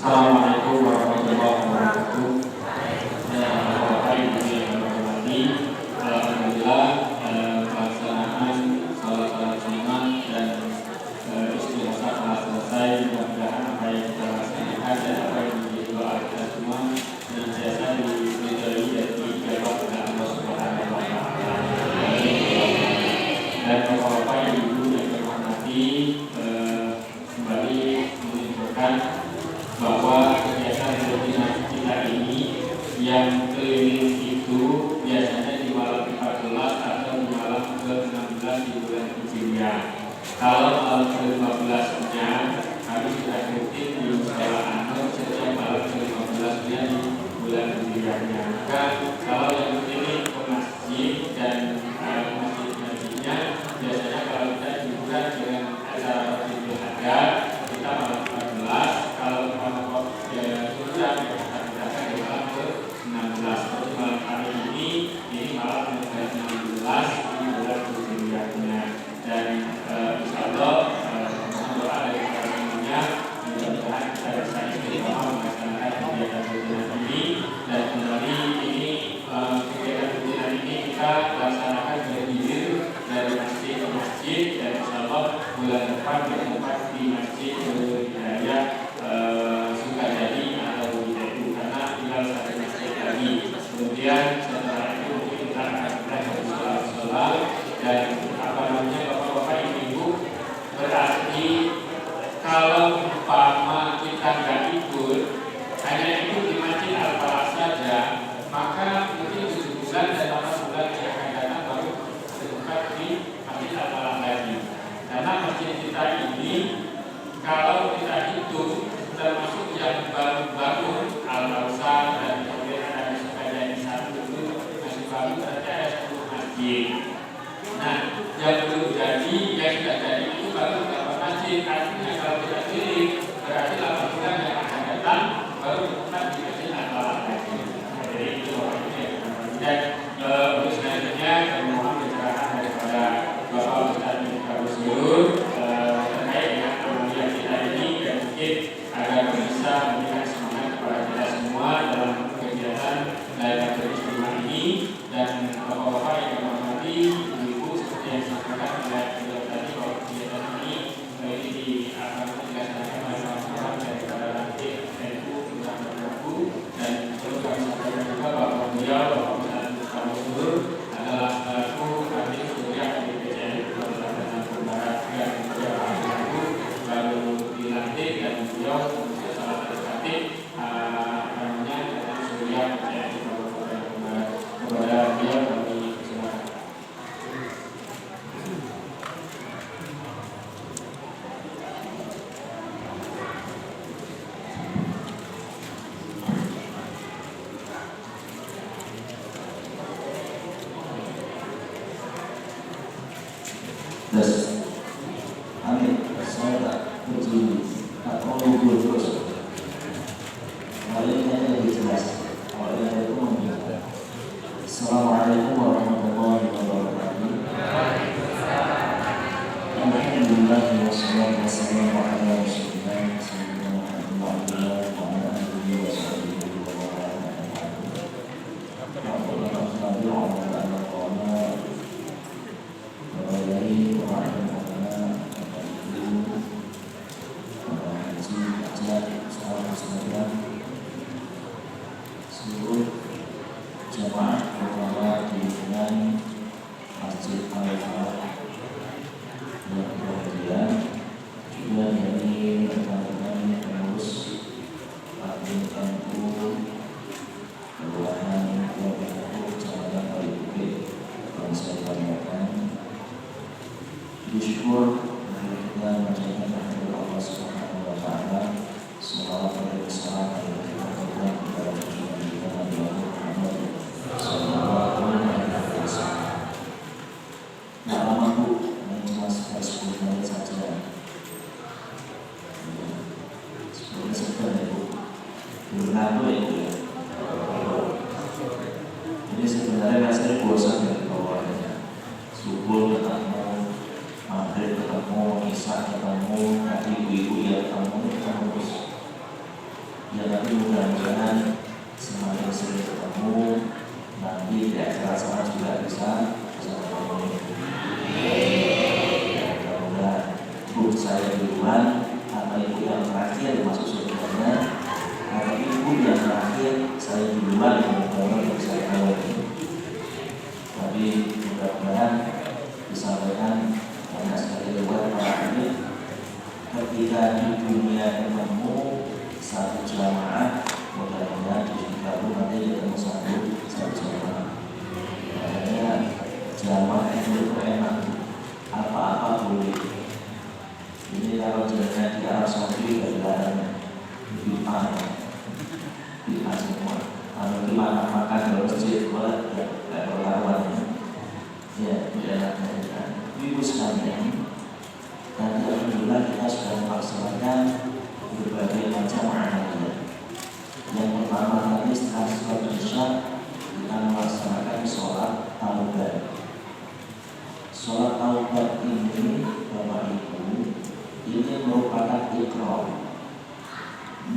Assalamualaikum warahmatullahi wabarakatuh. Bapak Ibu yang berhormati, alhamdulillah pelaksanaan salat Jumat dan istighosah telah selesai. Mudah-mudahan apa yang kita laksanakan dan apa yang menjadi doa kita semua senantiasa diridhoi dan dijawab oleh Allah Subhanahu wa Ta'ala. Dan Bapak Ibu yang berhormati, kembali menunjukkan bahwa kegiatan rutin kita ini yang keliling itu biasanya di malam 14 atau di malam ke-16 di bulan Hijriah. Kalau malam ke-15-nya kami sudah rutin di Musola Anur setiap malam ke-15-nya di bulan Hijriahnya. Maka kalau yang ini ke masjid dan masjid-masjidnya biasanya kalau kita hiburan dengan acara Idul Adha kita malam 14. Kalau sudah kita di malam ke-16. Jadi malam hari ini malam ke-16 di bulan Hijriahnya. Dan insyaallah mohon doa dari para semuanya, mudah-mudahan kita bisa istiqomah melaksanakan kegiatan rutin ini. Dan kembali ini kegiatan rutin ini kita laksanakan bergilir dari masjid ke masjid, dan insyaallah bulan depan bertempat di Masjid Hidayah Sukajadi atau Widetu, karena tinggal satu masjid lagi. Kemudian setelah itu kita akan mulai bersolat dan bapak-bapak ibu-ibu, berarti kalau umpama kita nggak ikut, hanya ikut di Masjid Al-Falah saja, maka mungkin 7 bulan dan 8 bulan yang akan datang baru bertempat di Masjid Al-Falah lagi. Karena masjid kita ini kalau kita hitung termasuk yang baru bangun Al-Kausar dan kemudian ada Sukajadi 1 itu masih baru, berarti ada 10 masjid. Nah, yang belum jadi, yang sudah jadi itu baru beberapa masjid. Artinya kalau kita pilih berarti 8 bulan yang akan datang baru bertempat di Masjid Al-Falah lagi. Jadi itu dan untuk selanjutnya kami mohon pencerahan daripada Bapak Ustadz Kabusur terkait dengan amalia kita ini, dan mungkin agar bisa memberikan semangat kepada kita semua dalam kegiatan Lailatul Istimewa ini. Dan bapak-bapak yang berhormati, ibu-ibu, seperti yang disampaikan oleh beliau tadi bahwa kegiatan ini akan dilaksanakan oleh orang-orang daripada lantik NU Kelurahan Prabu, dan perlu kami sampaikan juga bahwa beliau Bapak Ustadz Kabusur adalah selaku Kadin Kuliah di PCN Kabupaten Barat dan beliau baru dilantik, dan beliau salah satu kadin namanya Kadin Kuliah PCN Kabupaten Barat. Kepada beliau kami persilakan. Assalamualaikum warahmatullahi wabarakatuh. Alhamdulillah wassalatu wassalamu ala rasulillah sayyidina Muhammad wa ala alihi wa sahbihi wa seluruh jemaah terutama di lingkungan Masjid Al-Falah yang berbahagia, juga dari rekan-rekan pengurus Kadin NU Kelurahan Widetu Kecamatan Kalibuke yang saya banggakan. Bersyukur kita mengucapkan kepada Allah Subhanahu wa Ta'ala selawat dan salam kepada Rasulullah kita Nabi Muhammad sallallahu alaihi wasallam. Nah, mampu cuma sekitar 10 menit saja. Sebelum sebentar ya Bu, bernato ya Bu ya. Ini sebenarnya rasanya bosan dari bawahnya. Subuh ketemu, maghrib ketemu, isya ketemu, nanti ibu-ibu ya ketemu terus. Ya tapi mudah-mudahan semakin sering ketemu, nanti di acara sama juga bisa ketemu. Mudah-mudahan Bu saya duluan atau ibu yang terakhir masuk surganya, atau ibu yang terakhir saya duluan yang baru bisa ketemu. Tapi mudah-mudahan disampaikan banyak sekali lewat para ini ketika di dunia ketemu satu jamaah, mudah-mudahan di surga pun nanti ketemu satu jamaah. Makanya jamaah itu enak, apa-apa boleh. Ini kalau jalannya di Arab Saudi gak bid'ah semua. Kalau gimana makan di masjid boleh gak berlawan. Ya, tidak ada. Ibu sekalian, dan alhamdulillah kita sudah melaksanakan berbagai macam amalan. Yang pertama tadi setelah sholat Isya kita melaksanakan sholat taubat. Sholat taubat ini Bapak Ibu, ini merupakan ikrar,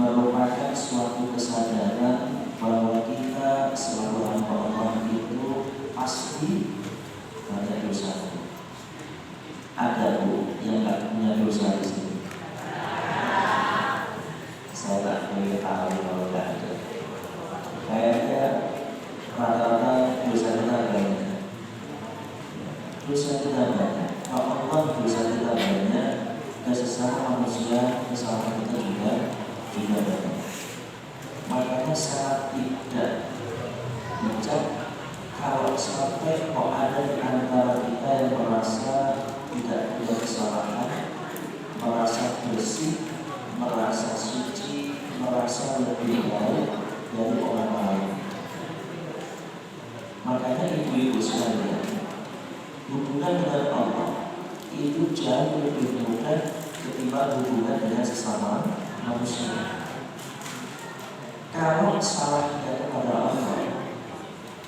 merupakan suatu kesadaran bahwa kita selalu hamba Allah itu pasti banyak dosa. Ada Bu yang nggak punya dosa di sini? Saya tak boleh tahu kalau nggak ada. Kayaknya rata-rata dosa kita banyak. Dosa kita banyak. Kalau Allah dosa kita banyak, dan sesama manusia kesalahan kita juga banyak. Makanya sangat tidak bijak kalau sampai kok ada di antara kita yang merasa tidak punya kesalahan, merasa bersih, merasa suci, merasa lebih baik dari orang lain. Makanya ibu-ibu sekalian, hubungan dengan Allah itu jauh lebih mudah ketimbang hubungan dengan sesama manusia. Kalau salahnya kepada Allah,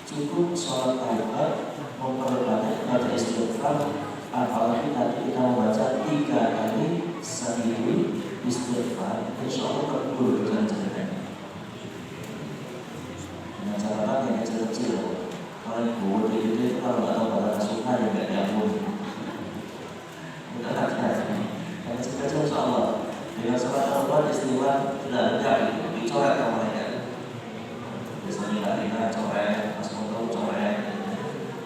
cukup sholat taubat, memperbanyak baca istighfar. Apalagi tadi kita membaca 3 kali seminggu istighfar, insya Allah terkabul janjinya. Dengan catatan yang kecil-kecil. Kalau yang gede itu kalau nggak tahu bahasa suka ya nggak diampun. Udah hati-hati. Yang kecil-kecil insya Allah. Dengan sholat taubat istighfar tidak ada dicoret sama mereka. Biasanya nggak coret, pas mau tahu coret.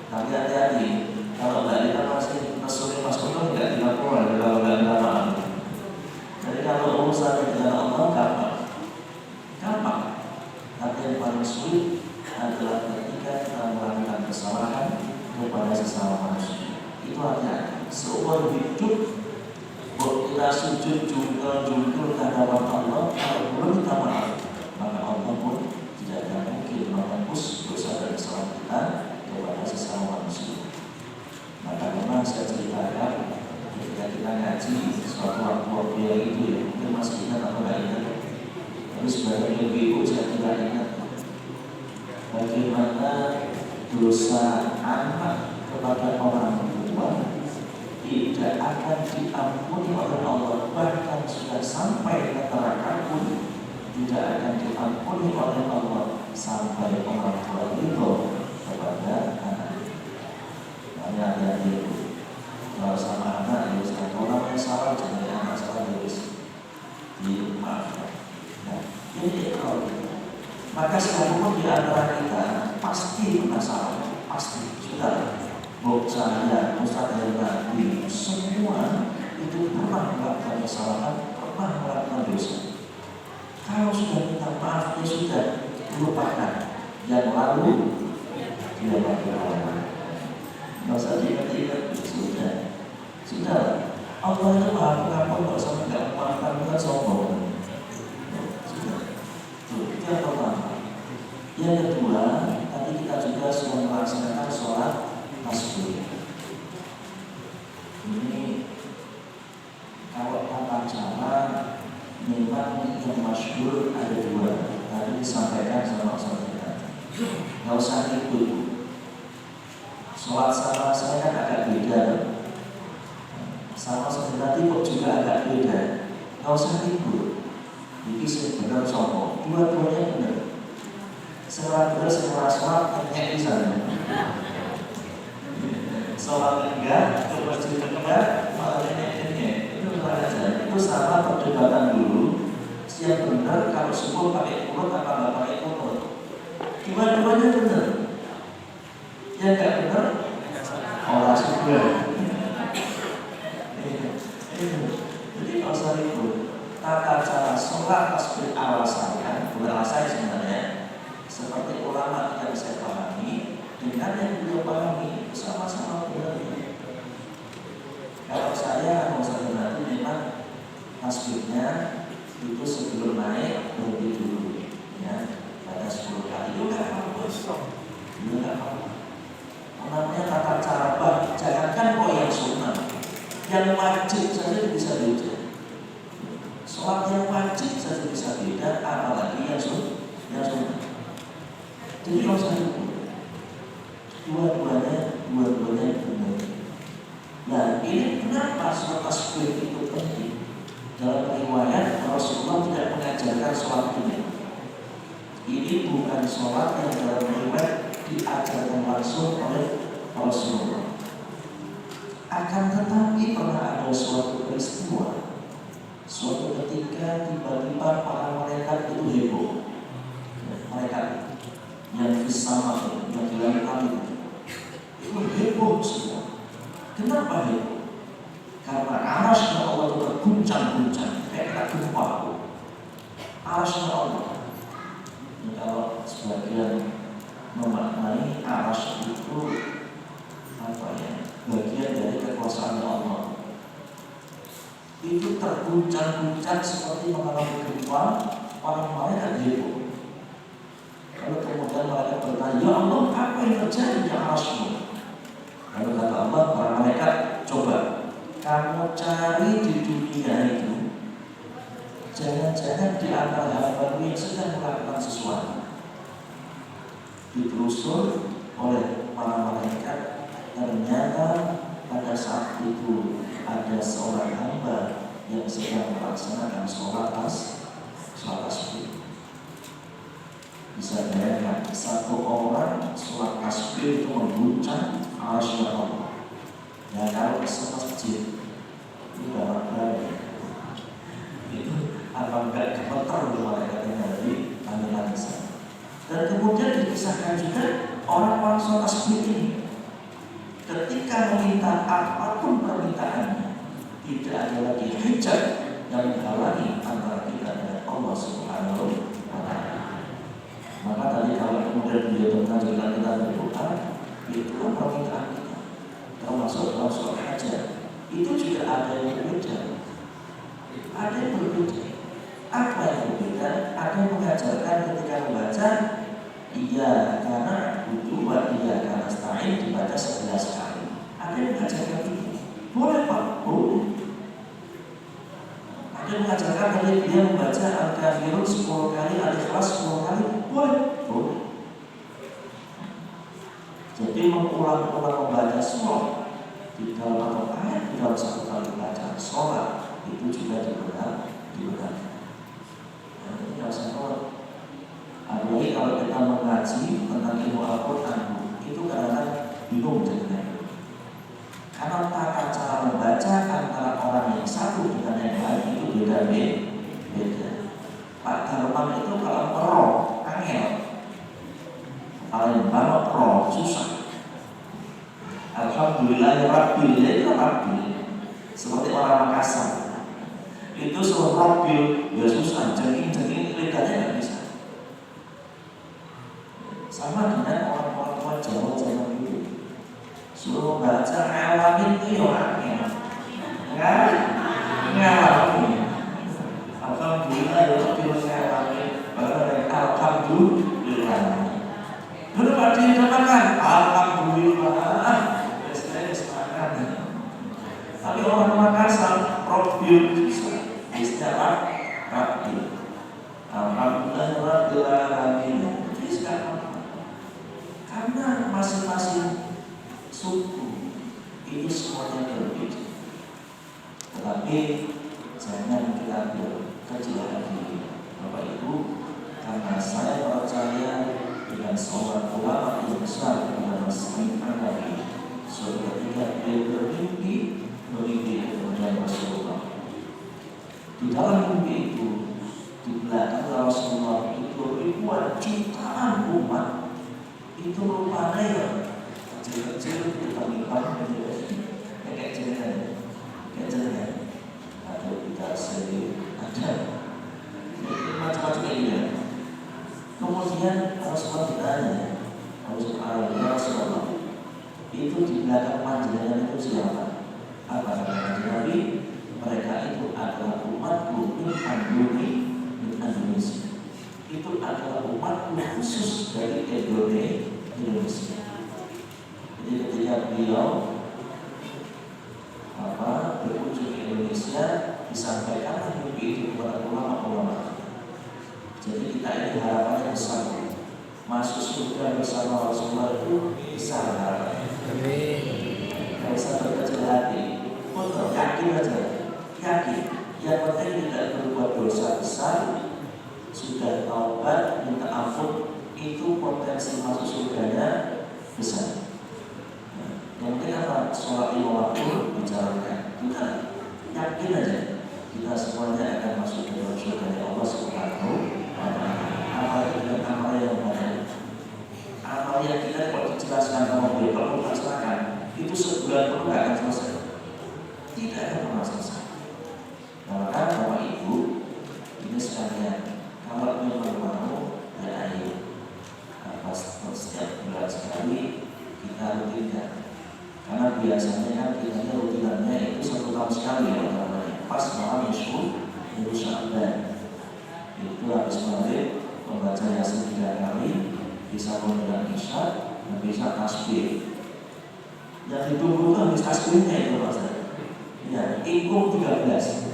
Tapi hati-hati. Kalau nggak kita masih masuk nggak dilakukan kalau nggak kita maaf. Jadi kalau urusan dengan Allah gampang. Tapi yang paling sulit adalah ketika kita melakukan kesalahan kepada sesama manusia. Itu hati-hati. Seumur hidup kita sujud jungkul ke hadapan Allah, kalau belum kita maaf, maka Allah pun tidak akan mungkin menghapus dosa dan kesalahan kita kepada sesama manusia. Maka memang saya ceritakan ketika kita ngaji suatu waktu yang itu ya, mungkin masih ingat atau tidak ingat. Tapi sebagai ibu saya tidak ingat bagaimana dosa anak kepada orang tua tidak akan diampuni oleh Allah, bahkan sudah sampai ke neraka pun tidak akan diampuni oleh Allah sampai orang tua itu kepada anak. Hati-hati kalau sama anak ya kalau orang yang salah jangan anak salah harus dimaafkan. Nah, ini kalau gitu. Maka sekalipun di antara kita pasti pernah salah, pasti sudah. Saya, Ustaz Hermadi, semua itu pernah melakukan kesalahan, pernah melakukan dosa. Kalau sudah minta maaf, ya sudah lupakan yang lalu dia lakukan. Masa diingat-ingat sudah. Allah itu maha pengampun, kalau sampai tidak memaafkan bukan sombong. Sudah. Itu yang pertama. Yang kedua, tadi kita juga sudah melaksanakan sholat tasbih. Ini kalau tata cara memang yang masyhur ada 2. Tadi disampaikan sama Ustaz kita. Nggak usah ikut. Sholat sama saya kan agak beda. Sama seperti tadi kok juga agak beda. Nggak usah ikut. Ini sebenarnya sombong. dua-duanya benar. Seorang benar, seorang sholat hanya di sana. Sholat enggak, ke masjid enggak, malah nenek-nenek. Itu saja. Itu sama perdebatan dulu. Yang benar kalau subuh pakai kurut apa nggak pakai kurut. Dua-duanya benar. Yang nggak benar orang subuh. Jadi kalau saya itu tata cara sholat tasbih awal saya, bukan saya sebenarnya, seperti ulama yang saya pahami dengan yang beliau pahami sama-sama benar. Kalau saya nanti memang tasbihnya itu sebelum naik lebih dulu, ya, pada 10 kali itu nggak apa-apa, itu nggak apa-apa. Namanya tata cara bah, jangankan kok yang sunnah, yang wajib saja bisa beda. Sholat yang wajib saja bisa beda, apalagi yang sunnah. Jadi kalau saya dua-duanya benar. Nah, ini kenapa sholat tasbih itu penting? Dalam riwayat Rasulullah tidak mengajarkan sholat ini. Ini bukan sholat yang dalam riwayat diajarkan langsung oleh Rasulullah. Akan tetapi pernah ada suatu peristiwa, suatu ketika tiba-tiba para malaikat itu heboh. Malaikat yang bersama yang di langit itu heboh semua. Kenapa heboh? Karena arasnya Allah itu berguncang-guncang, kayak gempa. Arasnya Allah. Ini kalau sebagian memaknai aras itu apa ya? Bagian dari kekuasaan Allah. Itu terguncang-guncang seperti mengalami gempa, orang malaikat heboh. Lalu kemudian malaikat bertanya, ya Allah, apa yang terjadi di arasmu? Lalu kata Allah, para malaikat, coba kamu cari di dunia itu, jangan-jangan di antara hamba yang sedang melakukan sesuatu. Ditelusur oleh para malaikat, ternyata pada saat itu ada seorang hamba yang sedang melaksanakan sholat tasbih. Bisa bayangkan, satu orang sholat tasbih itu mengguncang arasnya Allah. Ya kalau semasjid itu berapa itu apa enggak gemeter malaikatnya dari tangan sana. Dan kemudian dikisahkan juga orang-orang sholat tasbih ini ketika meminta apapun permintaannya, tidak ada lagi hijab yang menghalangi antara kita dengan Allah Subhanahu wa Ta'ala. Maka tadi kalau kemudian beliau mengajarkan kita berdoa, itu permintaan kita. Termasuk dalam sholat hajat, itu juga ada yang berbeda. Ada yang berbeda. Apa yang berbeda? Ada yang mengajarkan ketika membaca iya karena butuh wa iya karena stain dibaca 11 kali. Ada yang mengajarkan itu. Boleh Pak? Boleh. Ada yang mengajarkan tadi dia membaca Al-Kafirun 10 kali, Al-Ikhlas 10 kali. Boleh. Boleh. Jadi mengulang-ulang membaca sholat di dalam atau ayat di dalam satu kali bacaan sholat itu juga dibenarkan. Dan ini harus sholat. Apalagi kalau kita mengaji tentang ilmu Al-Quran itu kadang-kadang bingung jadinya. Karena tata cara membaca antara orang yang satu dengan yang lain itu beda. Pak Darman itu kalau merok angel. Paling banyak roh susah. Alhamdulillah Rabbil itu Rabbil. Seperti orang Makassar itu suruh Rabbil ya susah, jengking lidahnya nggak bisa. Sama dengan orang-orang tua Jawa zaman dulu, suruh baca alamin itu ya orangnya ngalamin. Alhamdulillah ya Rabbil ngalamin. Alhamdulillah. Dulu Pak dikatakan alhamdulillah, semangat. Tapi orang Makassar Rabbil susah, istilah Rabbil. Alhamdulillah Rabbil alamin. Itu sekarang karena masing-masing suku itu semuanya berbeda. Tetapi jangan kita kecil hati Bapak Ibu, karena seorang ulama yang besar bernama Sa'id An-Nabi. Suatu ketika dia bermimpi kemudian Rasulullah. Di dalam mimpi itu, di belakang Rasulullah itu ribuan jutaan umat. Itu rupanya yang kecil-kecil hitam-hitam kayak jenengan, atau kita sendiri ada macam-macam ini. Kemudian Rasulullah bertanya, Rasulullah, itu di belakang panjenengan itu siapa? Apa kata Nabi? Mereka itu adalah umatku min Indonesia. Itu adalah umatku khusus dari Indonesia. Jadi ketika beliau berkunjung ke Indonesia, disampaikan mimpi itu kepada ulama-ulama. Jadi kita ini harapannya besar, masuk surga bersama Rasulullah itu besar harapannya. Tidak usah berkecil hati, betul, yakin aja, yakin. Yang penting tidak berbuat dosa besar, sudah taubat, minta ampun, itu potensi masuk surganya besar. Yang penting apa? Sholat 5 waktu dijalankan. Kita yakin aja, kita semuanya akan masuk ke dalam surga Allah Subhanahu wa Ta'ala. Apalagi dengan amal yang banyak. Amal yang kita kalau dijelaskan sama beliau, kalau dilaksanakan, itu sebulan pun tidak akan selesai. Tidak akan pernah selesai. Maka Bapak Ibu, ini sekalian, kalau memang mau, ya ayo. Setiap bulan sekali kita rutinkan. Karena biasanya kan kita rutinannya itu 1 tahun sekali ya namanya. Pas malam Yusuf Sya'ban itu habis maghrib membaca Yasin 3 kali, disambung dengan Isya dan bisa tasbih. Yang ditunggu itu habis tasbihnya itu Mas. Ya, ingkung 13.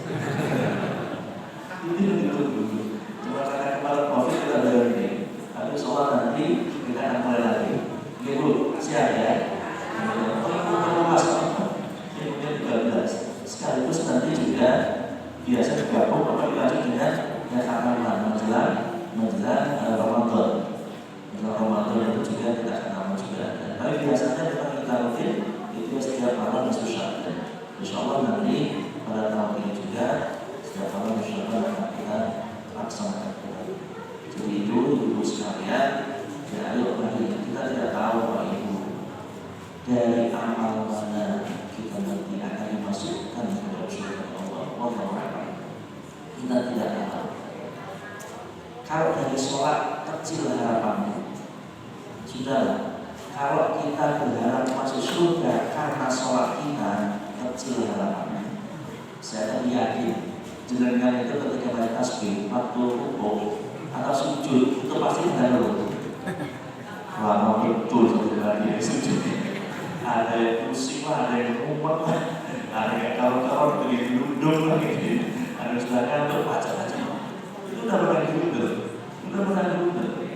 Ini yang ditunggu. Cuma karena kemarin Covid kita ada ini. Tapi soal nanti kita akan mulai lagi. Ibu siap ya. Sekaligus nanti juga biasa digabung atau dilanjut dengan amalan menjelang Ramadan. Menjelang Ramadan itu juga kita akan amal juga. Tapi biasanya memang kita rutin itu setiap malam Nisfu Sya'ban. Insyaallah nanti pada tahun ini juga setiap malam Nisfu Sya'ban akan kita laksanakan. Jadi itu ibu sekalian, ya ayo kita tidak tahu Pak Ibu dari amal mana kita nanti akan dimasukkan ke dalam surga Allah. Kita tidak tahu. Kalau dari sholat kecil harapannya, sudahlah. Kalau kita berharap masuk surga karena sholat kita kecil harapannya, saya yakin jenengan itu ketika baca tasbih, waktu rukuk atau sujud itu pasti tidak lulus. Lama betul sebenarnya sujud. Ada yang pusing lah, ada yang ngumpet lah, ada yang kalau begitu dirundung lah gitu. Ada sedangkan untuk baca-baca itu udah pernah dirundung,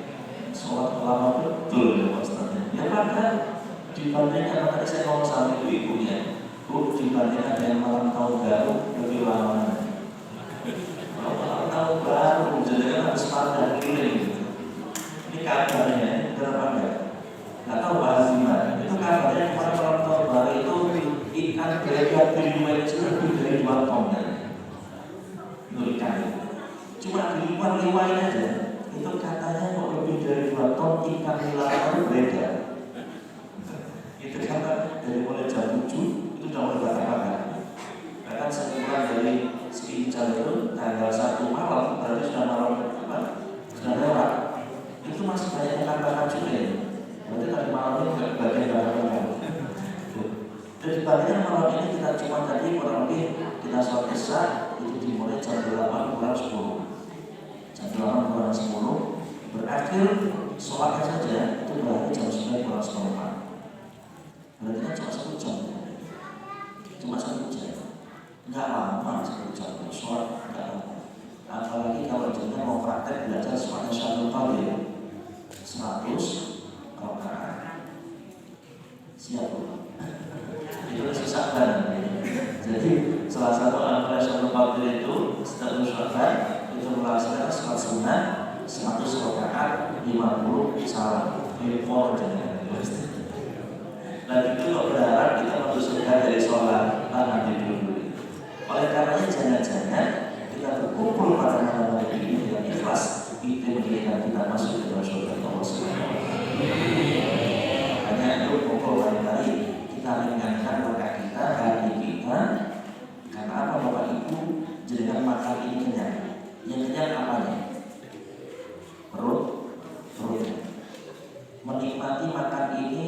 sholat lama betul ya Ustaznya. Ya padahal dibandingkan tadi saya ngomong sama ibu-ibunya, Bu, dibandingkan dengan malam tahun baru lebih lama. Kalau malam tahun baru jadi kan harus pada keliling. Ini kabarnya berapa enggak? Nggak tahu bahas gimana. Itu kabarnya kemarin malam tahun baru itu ikan kira-kira 5 itu lebih dari 2 ton. Itu ikan. Cuma diliwat-liwatin aja. Itu katanya kok lebih dari 2 ton ikan nila itu beredar. Itu kata dari mulai jam 7 itu sudah mulai bakar-bakar. Bahkan sebulan dari Ical itu tanggal 1 malam berarti sudah malam apa? Sudah lewat. Itu masih banyak ikan bakar juga ya. Berarti tadi malam ini juga bagian bakar-bakar. Dan dibandingkan malam ini kita cuma tadi kurang lebih kita sholat isya itu dimulai jam 8 kurang 10. Jam 8 kurang 10 berakhir sholatnya saja itu berarti jam 9 kurang 10. Berarti kan cuma 1 jam. Cuma 1 jam. Enggak lama 1 jam sholat, enggak lama. Apalagi kalau jenengan mau praktek belajar sholatnya 1 kali 100 rakaat. Siap Bu. Itu susah banget. Jadi salah satu amalan Syaikhul Fadil itu setelah sholat itu melaksanakan sholat sunnah 100 rakaat 50 salam impor jangan. Lagi itu kok berharap kita masuk surga dari sholat nanti dulu. Oleh karenanya jangan-jangan kita berkumpul pada malam hari ini dengan ikhlas itu menjadikan kita masuk ke dalam surga Allah Subhanahu wa Ta'ala. Hanya itu kumpul hari-hari kita ringankan langkah kita, hati kita. Karena apa Bapak Ibu? Jangan makan ini kenyang. Yang kenyang apanya? Perutnya. Menikmati makan ini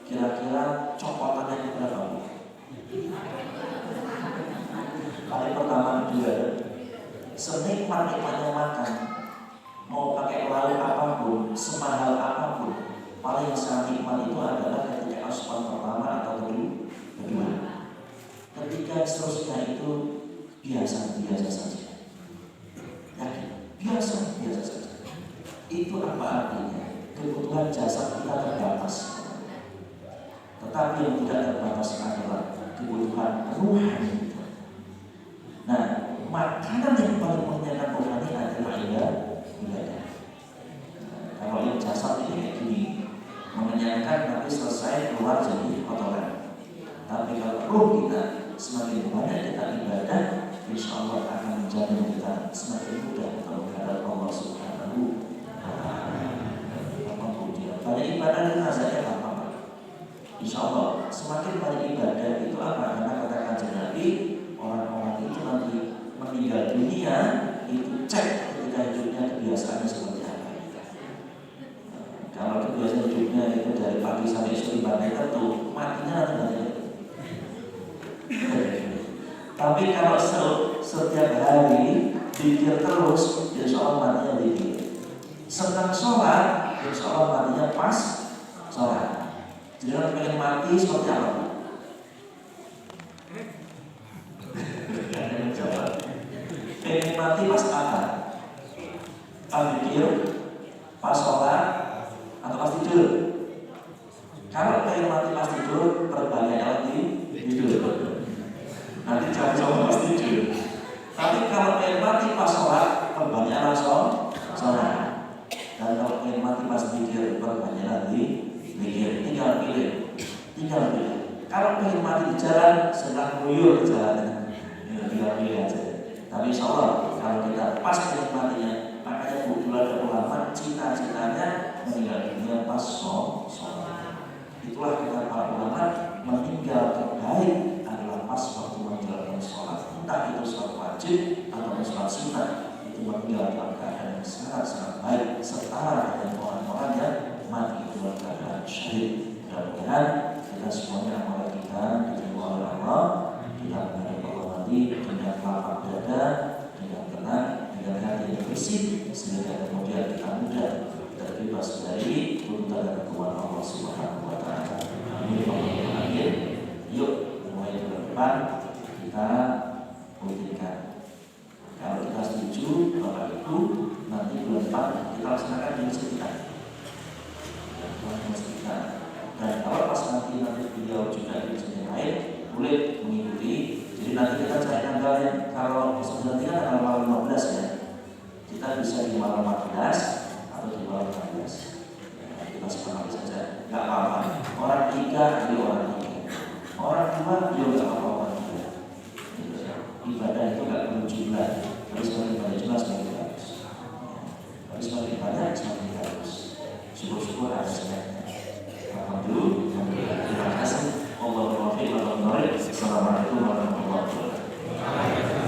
kira-kira copotannya berapa Bu? Kali pertama juga senikmat-nikmatnya makan, mau pakai lauk apapun, semahal apapun, paling sangat nikmat itu adalah ketika asupan pertama atau kedua. Ketika seterusnya itu biasa saja. Yakin, biasa saja. Itu apa artinya? Kebutuhan jasad kita terbatas. Tetapi yang tidak terbatas adalah kebutuhan rohani. Nah, makanan yang paling menyenangkan rohani adalah ibadah. Kalau yang jasad ini kayak gini, mengenyangkan nanti selesai keluar jadi kotoran. Tapi kalau roh kita semakin banyak kita ibadah, insya Allah akan menjamin kita semakin mudah untuk menghadap Allah Subhanahu wa Ta'ala. Banyak ibadah itu rasanya gampang. Insya Allah semakin banyak ibadah itu apa? Karena kata Kanjeng Nabi, orang-orang itu nanti meninggal dunia itu cek ketika hidupnya kebiasaannya seperti apa. Kalau kebiasaan hidupnya itu dari pagi sampai sore ibadah itu matinya nanti banyak. Tapi kalau setiap hari pikir terus, insya Allah matinya dikit. Sedang sholat, insya Allah matinya pas sholat. Jadi kalau pengen mati seperti apa? Pengen mati pas apa? Pas pikir, pas sholat, atau pas tidur? Kalau pengen mati pas tidur, perbanyak lagi tidur. Nanti jangan coba pas tidur. Tapi kalau pengen mati pas sholat, perbanyak langsung sholat. Dan kalau pengen mati pas pikir, perbanyak lagi pikir. Tinggal pilih. Kalau pengen mati di jalan, sedang nguyur ke jalan. Tinggal pilih aja. Tapi insya Allah kalau kita pas pengen matinya, makanya bukulah ada ulama cita-citanya meninggal dunia pas sholat. Itulah kita para ulama meninggal terbaik adalah pas waktu menjalankan sholat. Entah itu sholat wajib atau sholat sunnah, itu meninggal dalam keadaan yang sangat baik, setara dengan orang-orang yang mati dalam keadaan syahid. Mudah-mudahan kita semuanya amal kita diterima oleh Allah, kita menghadap Allah nanti dengan lapang dada, dengan tenang, dengan hati yang bersih, sehingga kemudian kita mudah terbebas dari tuntutan dan hukuman Allah Subhanahu wa Ta'ala. Amin. Amin. Yuk mulai bulan depan kita buktikan. Kalau kita setuju, Bapak Ibu, nanti bulan depan kita laksanakan di masjid kita. Dan kalau pas nanti beliau juga di masjid lain, boleh mengikuti. Jadi nanti kita cari tanggal yang kalau nanti kan tanggal 15 ya. Kita bisa di malam 14 atau di malam 15. Kita sepakati saja, nggak apa-apa. Orang 3, dia orang 3. Orang 2, dia nggak apa-apa orang 3. Ibadah itu nggak perlu jumlah, tapi semakin banyak jumlah semakin bagus. Tapi semakin banyak semakin bagus. Syukur-syukur ada sebenarnya. Alhamdulillah. Terima kasih. Assalamualaikum warahmatullahi wabarakatuh.